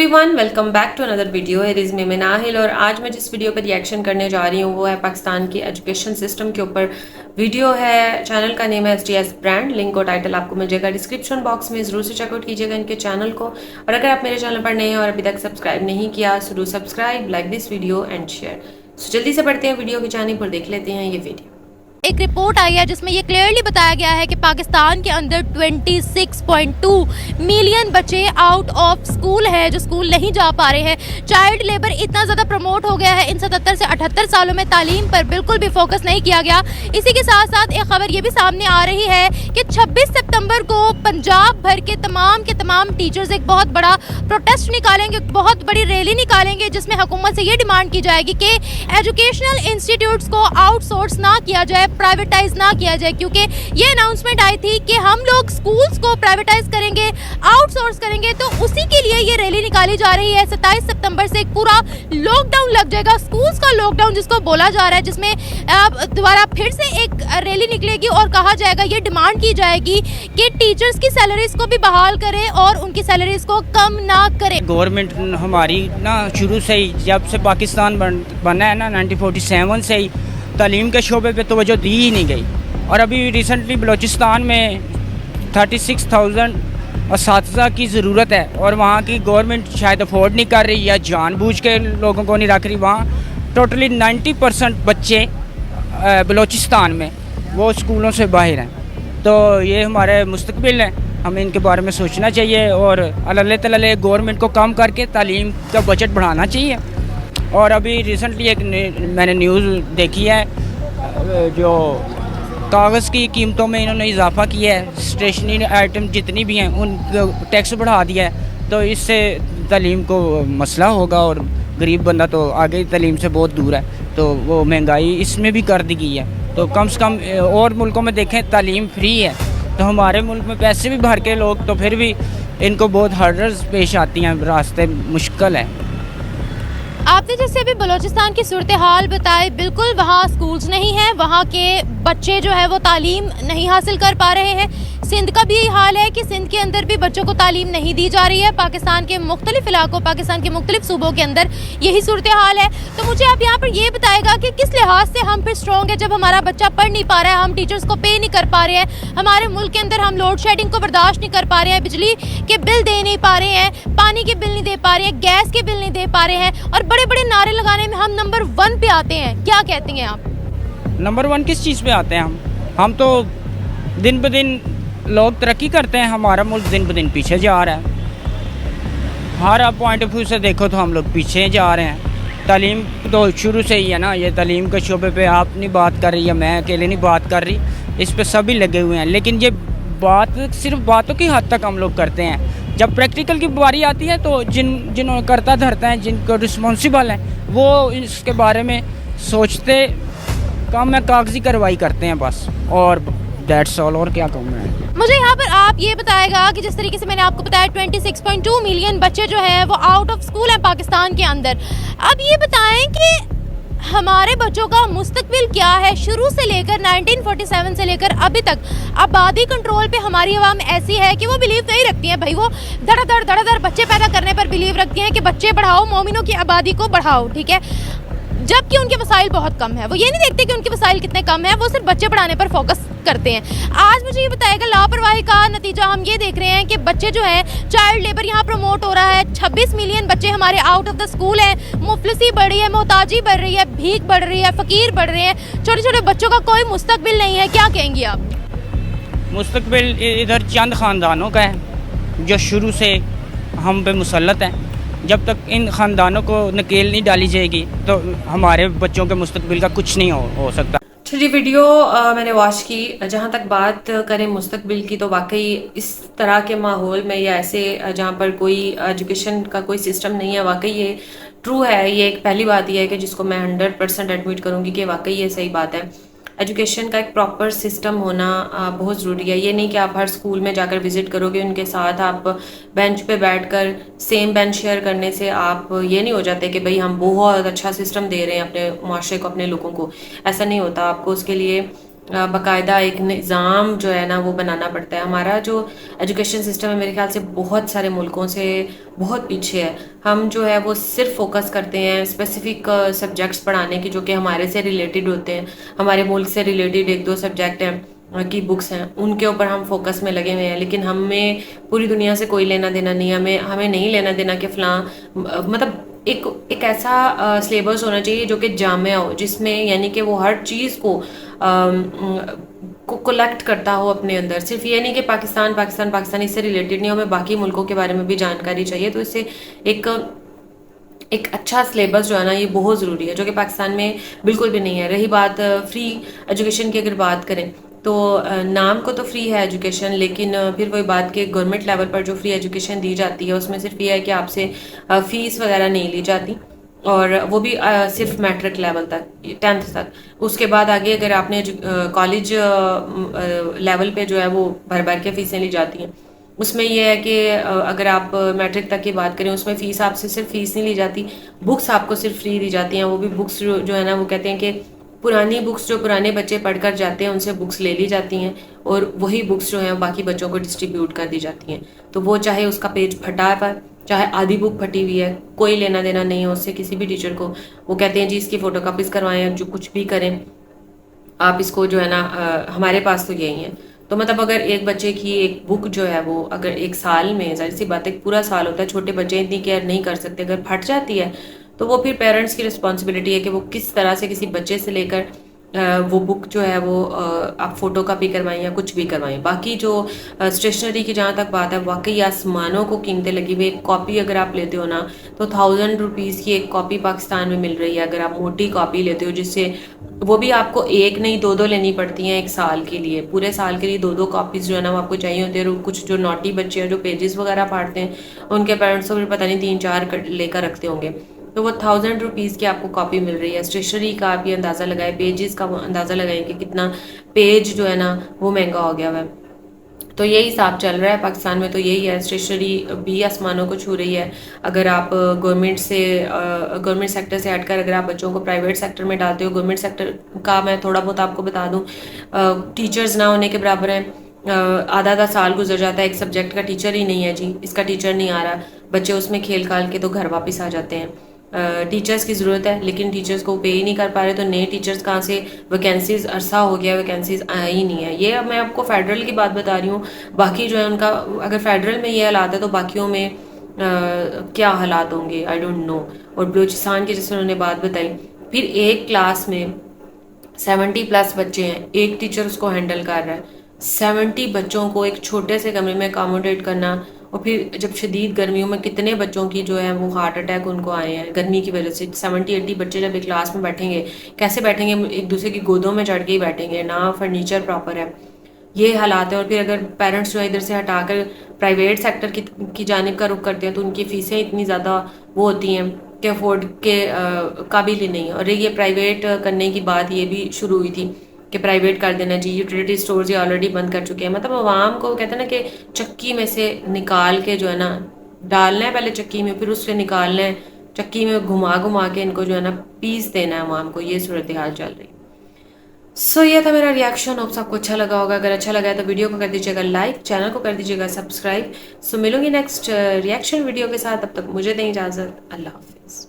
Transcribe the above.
Everyone, welcome back to another video. It is me Nahil और आज मैं जिस वीडियो पर रिएक्शन करने जा रही हूँ वो है पाकिस्तान की एजुकेशन सिस्टम के ऊपर वीडियो है। चैनल का नेम है STS ब्रांड। लिंक और टाइटल आपको मिल जाएगा डिस्क्रिप्शन बॉक्स में। ज़रूर से चेकआउट कीजिएगा इनके चैनल को। और अगर आप मेरे चैनल पर नए हैं और अभी तक सब्सक्राइब नहीं किया so do subscribe, like this video and share. So जल्दी से बढ़ते हैं वीडियो की जानिब और देख लेते हैं ये वीडियो। एक रिपोर्ट आई है जिसमें ये क्लियरली बताया गया है कि पाकिस्तान के अंदर 26.2 मिलियन बच्चे आउट ऑफ स्कूल है, जो स्कूल नहीं जा पा रहे हैं। चाइल्ड लेबर इतना ज़्यादा प्रमोट हो गया है इन 77 से 78 सालों में, तालीम पर बिल्कुल भी फोकस नहीं किया गया। इसी के साथ साथ एक खबर ये भी सामने आ रही है कि 26 सितंबर को पंजाब भर के तमाम टीचर्स एक बहुत बड़ा प्रोटेस्ट निकालेंगे, बहुत बड़ी रैली निकालेंगे, जिसमें हुकूमत से ये डिमांड की जाएगी कि एजुकेशनल इंस्टीट्यूट्स को आउटसोर्स ना किया जाए, प्राइवेटाइज ना किया जाए, क्योंकि ये अनाउंसमेंट आई थी कि हम लोग स्कूल्स को प्राइवेटाइज करेंगे, आउटसोर्स करेंगे। तो उसी के लिए ये रैली निकाली जा रही है। 27 सितंबर से पूरा लॉकडाउन लग जाएगा, स्कूल्स का लॉकडाउन जिसको बोला जा रहा है, जिसमें दोबारा फिर से एक रैली निकलेगी और कहा जाएगा, ये डिमांड की जाएगी कि टीचर्स की सैलरीज को भी बहाल करें और उनकी सैलरीज को कम ना करें। गवर्नमेंट हमारी ना शुरू से ही, जब से पाकिस्तान बना है ना 1947 से ही तालीम के शोबे पे तवज्जो दी ही नहीं गई। और अभी रिसेंटली बलूचिस्तान में 36,000 असातिज़ा की ज़रूरत है और वहाँ की गवर्नमेंट शायद अफोर्ड नहीं कर रही या जानबूझ के लोगों को नहीं रख रही। वहाँ टोटली 90% बच्चे बलूचिस्तान में वो स्कूलों से बाहर हैं। तो ये हमारे मुस्तकबिल है, हमें इनके बारे में सोचना चाहिए और अल्लाह तआला गवर्नमेंट को कम करके तालीम का बजट बढ़ाना चाहिए। और अभी रिसेंटली एक मैंने न्यूज़ देखी है, जो कागज़ की कीमतों में इन्होंने इजाफा किया है, स्टेशनरी आइटम जितनी भी हैं उनको टैक्स बढ़ा दिया है। तो इससे तालीम को मसला होगा और गरीब बंदा तो आगे तालीम से बहुत दूर है, तो वो महंगाई इसमें भी कर दी गई है। तो कम से कम और मुल्कों में देखें तालीम फ्री है, तो हमारे मुल्क में पैसे भी भर के लोग, तो फिर भी इनको बहुत हर्डल्स पेश आती हैं, रास्ते मुश्किल है। आपने जैसे अभी बलूचिस्तान की सूरत हाल बताई, बिल्कुल वहाँ स्कूल्स नहीं है, वहाँ के बच्चे जो है वो तालीम नहीं हासिल कर पा रहे हैं। सिंध का भी यही हाल है कि सिंध के अंदर भी बच्चों को तालीम नहीं दी जा रही है। पाकिस्तान के मुख्तलिफ इलाकों, पाकिस्तान के मुख्तलिफ सूबों के अंदर यही सूरत हाल है। तो मुझे आप यहाँ पर ये बताएगा कि किस लिहाज से हम फिर स्ट्रॉन्ग है जब हमारा बच्चा पढ़ नहीं पा रहा है, हम टीचर्स को पे नहीं कर पा रहे हैं, हमारे मुल्क के अंदर हम लोड शेडिंग को बर्दाश्त नहीं कर पा रहे हैं, बिजली के बिल दे नहीं पा रहे हैं, पानी के बिल नहीं दे पा रहे हैं, गैस के बिल नहीं दे पा रहे हैं, और बड़े बड़े नारे लगाने में हम नंबर 1 पे आते हैं। क्या कहती हैं आप? नंबर 1 किस चीज़ पे आते हैं हम तो दिन ब दिन लोग तरक्की करते हैं, हमारा मुल्क दिन ब दिन पीछे जा रहा है। हर पॉइंट ऑफ व्यू से देखो तो हम लोग पीछे जा रहे हैं। तालीम तो शुरू से ही है ना, ये तालीम के शोबे पे आप नहीं बात कर रही या मैं अकेले नहीं बात कर रही, इस पे सभी लगे हुए हैं। लेकिन ये बात सिर्फ बातों की हद तक हम लोग करते हैं, जब प्रैक्टिकल की बारी आती है तो जिन्होंने करता धरता है, जिनको रिस्पॉन्सिबल हैं, वो इसके बारे में सोचते कम है, कागजी कार्रवाई करते हैं बस, और दैट्स ऑल। और क्या कहूँ मैं। मुझे यहाँ पर आप ये बताएगा कि जिस तरीके से मैंने आपको बताया 26.2 मिलियन बच्चे जो हैं वो आउट ऑफ स्कूल हैं पाकिस्तान के अंदर। अब ये बताएं कि हमारे बच्चों का मुस्तकबिल क्या है? शुरू से लेकर 1947 से लेकर अभी तक आबादी कंट्रोल पे हमारी अवाम ऐसी है कि वो बिलीव नहीं रखती है। भाई वो धड़ाधड़ बच्चे पैदा करने पर बिलीव रखती हैं कि बच्चे बढ़ाओ, मोमिनों की आबादी को बढ़ाओ, ठीक है, जबकि उनके वसाइल बहुत कम है। वो ये नहीं देखते कि उनके वसाइल कितने कम है, वो सिर्फ बच्चे बढ़ाने पर फोकस करते हैं। आज मुझे ये बताएगा, लापरवाही का नतीजा हम ये देख रहे हैं कि बच्चे जो है, चाइल्ड लेबर यहाँ प्रमोट हो रहा है। 26 मिलियन बच्चे हमारे आउट ऑफ द स्कूल हैं। मुफलिसी बढ़ रही है, मोहताजी बढ़ रही है, भीख बढ़ रही है, फकीर बढ़ रहे हैं, छोटे छोटे बच्चों का कोई मुस्तकबिल नहीं है। क्या कहेंगी आप? मुस्तकबिल इधर चंद ख़ानदानों का है जो शुरू से हम पे मुसल्लत हैं। जब तक इन ख़ानदानों को नकेल नहीं डाली जाएगी तो हमारे बच्चों के मुस्तकबिल का कुछ नहीं हो सकता। छठी वीडियो मैंने वॉच की। जहाँ तक बात करें मुस्तकबिल की, तो वाकई इस तरह के माहौल में या ऐसे जहाँ पर कोई एजुकेशन का कोई सिस्टम नहीं है, वाकई ये ट्रू है। ये एक पहली बात यह है कि जिसको मैं 100% एडमिट करूँगी कि वाकई ये सही बात है। एजुकेशन का एक प्रॉपर सिस्टम होना बहुत ज़रूरी है। ये नहीं कि आप हर स्कूल में जाकर विजिट करोगे, उनके साथ आप बेंच पे बैठकर सेम बेंच शेयर करने से आप ये नहीं हो जाते कि भाई हम बहुत अच्छा सिस्टम दे रहे हैं अपने माशरे को, अपने लोगों को। ऐसा नहीं होता। आपको उसके लिए बाकायदा एक निज़ाम जो है ना वो बनाना पड़ता है। हमारा जो एजुकेशन सिस्टम है मेरे ख्याल से बहुत सारे मुल्कों से बहुत पीछे है। हम जो है वो सिर्फ फोकस करते हैं स्पेसिफिक सब्जेक्ट्स पढ़ाने की जो कि हमारे से रिलेटेड होते हैं, हमारे मुल्क से रिलेटेड एक दो सब्जेक्ट हैं की बुक्स हैं, उनके ऊपर हम फोकस में लगे हुए हैं। लेकिन हमें पूरी दुनिया से कोई लेना देना नहीं है। हमें नहीं लेना देना कि फ़लाँ मतलब एक ऐसा सिलेबस होना चाहिए जो कि जामिया हो, जिसमें यानी कि वो हर चीज़ को कलेक्ट करता हो अपने अंदर। सिर्फ ये नहीं कि पाकिस्तान इससे रिलेटेड नहीं हो, हमें बाकी मुल्कों के बारे में भी जानकारी चाहिए। तो इससे एक एक अच्छा सिलेबस जो है ना ये बहुत ज़रूरी है, जो कि पाकिस्तान में बिल्कुल भी नहीं है। रही बात फ्री एजुकेशन की, अगर बात करें तो नाम को तो फ्री है एजुकेशन, लेकिन फिर वही बात कि गवर्नमेंट लेवल पर जो फ्री एजुकेशन दी जाती है उसमें सिर्फ ये है कि आपसे फ़ीस वगैरह नहीं ली जाती, और वो भी सिर्फ मैट्रिक लेवल तक, 10th तक। उसके बाद आगे अगर आपने कॉलेज लेवल पे जो है वो भर भर के फ़ीसें ली जाती हैं। उसमें यह है कि अगर आप मैट्रिक तक की बात करें उसमें फ़ीस आपसे सिर्फ फ़ीस नहीं ली जाती, बुक्स आपको सिर्फ फ्री दी जाती हैं। वो भी बुक्स जो है ना वो कहते हैं कि पुरानी बुक्स जो पुराने बच्चे पढ़कर जाते हैं उनसे बुक्स ले ली जाती हैं, और वही बुक्स जो हैं बाकी बच्चों को डिस्ट्रीब्यूट कर दी जाती हैं। तो वो चाहे उसका पेज फटा पर, चाहे आधी बुक फटी हुई है, कोई लेना देना नहीं है उससे किसी भी टीचर को। वो कहते हैं जी इसकी फ़ोटोकॉपीज़ करवाएं, जो कुछ भी करें आप इसको जो है ना हमारे पास तो यही है। तो मतलब अगर एक बच्चे की एक बुक जो है वो अगर एक साल में, जाहिर सी बात है पूरा साल होता है, छोटे बच्चे इतनी केयर नहीं कर सकते, अगर फट जाती है तो वो फिर पेरेंट्स की रिस्पॉन्सिबिलिटी है कि वो किस तरह से किसी बच्चे से लेकर वो बुक जो है वो आप फोटो कापी करवाएं या कुछ भी करवाएं। बाकी जो स्टेशनरी की जहाँ तक बात है, वाकई आसमानों को कीमतें लगी हुई। एक कॉपी अगर आप लेते हो ना तो 1000 रुपीज़ की एक कॉपी पाकिस्तान में मिल रही है, अगर आप मोटी कॉपी लेते हो, जिससे वो भी आपको एक नहीं दो लेनी पड़ती हैं एक साल के लिए। पूरे साल के लिए दो कॉपीज़ जो है ना वो आपको चाहिए होती है। कुछ जो नॉटी बच्चे हैं जो पेजेस वगैरह फाड़ते हैं उनके पेरेंट्स को फिर पता नहीं 3-4 लेकर रखते होंगे। तो वो 1000 रुपीज़ की आपको कॉपी मिल रही है। स्टेशनरी का आप ये अंदाज़ा लगाएं, पेजेस का अंदाज़ा लगाएं कि कितना पेज जो है ना वो महंगा हो गया हुआ है। तो यही हिसाब चल रहा है पाकिस्तान में, तो यही है। स्टेशनरी भी आसमानों को छू रही है। अगर आप गवर्नमेंट सेक्टर से हटकर अगर आप बच्चों को प्राइवेट सेक्टर में डालते हो, गवर्नमेंट सेक्टर का मैं थोड़ा बहुत आपको बता दूं, टीचर्स ना होने के बराबर हैं। आधा साल गुजर जाता है, एक सब्जेक्ट का टीचर ही नहीं है जी, इसका टीचर नहीं आ रहा, बच्चे उसमें खेल खाल के तो घर वापस आ जाते हैं। टीचर्स की ज़रूरत है लेकिन टीचर्स को पे ही नहीं कर पा रहे, तो नए टीचर्स कहाँ से, वैकेंसीज अरसा हो गया वैकेंसीज आई ही नहीं है। ये अब मैं आपको फेडरल की बात बता रही हूँ, बाकी जो है उनका अगर फेडरल में ये हालात है तो बाकियों में क्या हालात होंगे आई डोंट नो। और बलूचिस्तान की जैसे उन्होंने बात बताई, फिर एक क्लास में 70+ बच्चे हैं, एक टीचर उसको हैंडल कर रहा है। 70 बच्चों को एक छोटे से कमरे में अकोमोडेट करना, और फिर जब शदीद गर्मियों में कितने बच्चों की जो है वो हार्ट अटैक उनको आए हैं गर्मी की वजह से। 70-80 बच्चे जब एक क्लास में बैठेंगे, कैसे बैठेंगे, एक दूसरे की गोदों में चढ़ के ही बैठेंगे, ना फर्नीचर प्रॉपर है, ये हालात है। और फिर अगर पेरेंट्स जो है इधर से हटाकर प्राइवेट सेक्टर की जानिब का रुख करते हैं तो उनकी फ़ीसें इतनी ज़्यादा वो होती हैं कि अफोर्ड के काबिल ही नहीं है। और ये प्राइवेट करने की बात ये भी शुरू हुई थी कि प्राइवेट कर देना जी, यूटिलिटी स्टोर्स ये ऑलरेडी बंद कर चुके हैं। मतलब आवाम को कहते हैं ना कि चक्की में से निकाल के जो है ना डालना है पहले चक्की में, फिर उससे निकालना है चक्की में, घुमा घुमा के इनको जो है ना पीस देना है आवाम को। ये सूरत हाल चल रही है। सो ये था मेरा रिएक्शन, होप आपको अच्छा लगा होगा। अगर अच्छा लगा है तो वीडियो को कर दीजिएगा लाइक, चैनल को कर दीजिएगा सब्सक्राइब। सो मिलूंगी नेक्स्ट रिएक्शन वीडियो के साथ, तब तक मुझे दें इजाज़त। अल्लाह हाफिज़।